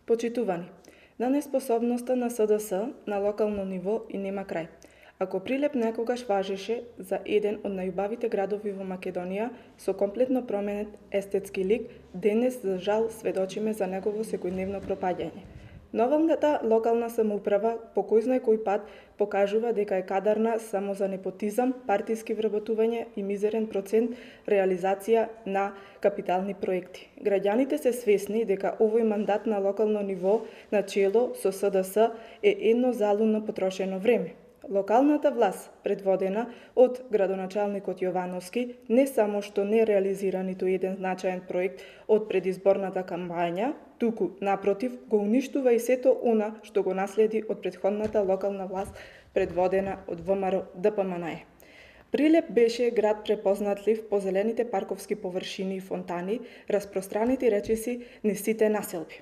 Почитувани, на неспособноста на СДС на локално ниво и нема крај. Ако Прилеп некогаш важеше за еден од најубавите градови во Македонија, со комплетно променет естетски лик, денес за жал сведочиме за негово секојдневно пропаѓање. Новата локална самоуправа по кој знае кој пат покажува дека е кадарна само за непотизам, партиски вработување и мизерен процент реализација на капитални проекти. Граѓаните се свесни дека овој мандат на локално ниво на чело со СДС е едно залудно потрошено време. Локалната власт, предводена од градоначалникот Јовановски, не само што не реализира ниту еден значаен проект од предизборната кампања, туку, напротив, го уништува и сето она што го наследи од претходната локална власт, предводена од ВМРО ДПМНЕ. Прилеп беше град препознатлив по зелените парковски површини и фонтани, распространети речиси низ сите населби.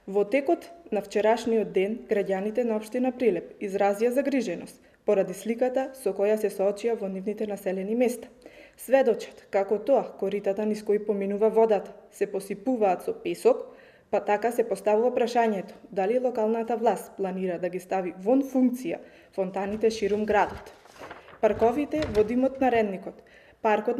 Во текот на вчерашниот ден, граѓаните на општина Прилеп изразија загриженост поради сликата со која се соочија во нивните населени места. Сведочат како тоа коритата низ кои поминува водата се посипуваат со песок, па така се поставува прашањето дали локалната власт планира да ги стави вон функција фонтаните ширум градот. Парковите во димот на Редникот, паркот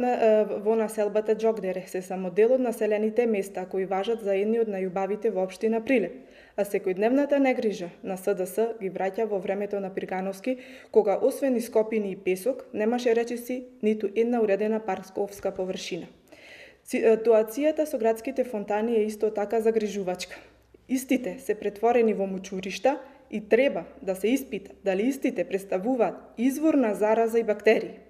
во населбата Џогдере се само дел од населените места кои важат за едни од најубавите во општина Прилеп, а секојдневната негрижа на СДС ги враќа во времето на Пригановски, кога освен ископини и песок, немаше речиси ниту една уредена парковска површина. Ситуацијата со градските фонтани е исто така загрижувачка. Истите се претворени во мучуришта и треба да се испита дали истите представуваат извор на зараза и бактерии.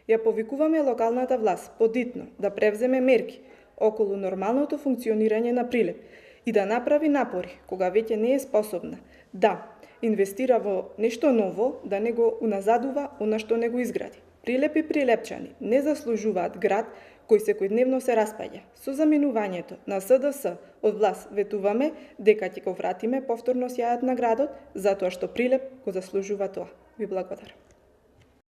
Ја повикуваме локалната власт подитно да превземе мерки околу нормалното функционирање на Прилеп и да направи напори кога веќе не е способна да инвестира во нешто ново, да не го уназадува она што не го изгради. Прилеп и прилепчани не заслужуваат град кој секојдневно се распаѓа. Со заминувањето на СДС од власт ветуваме дека ќе го вратиме повторно сјајот на градот, затоа што Прилеп го заслужува тоа. Ви благодарам.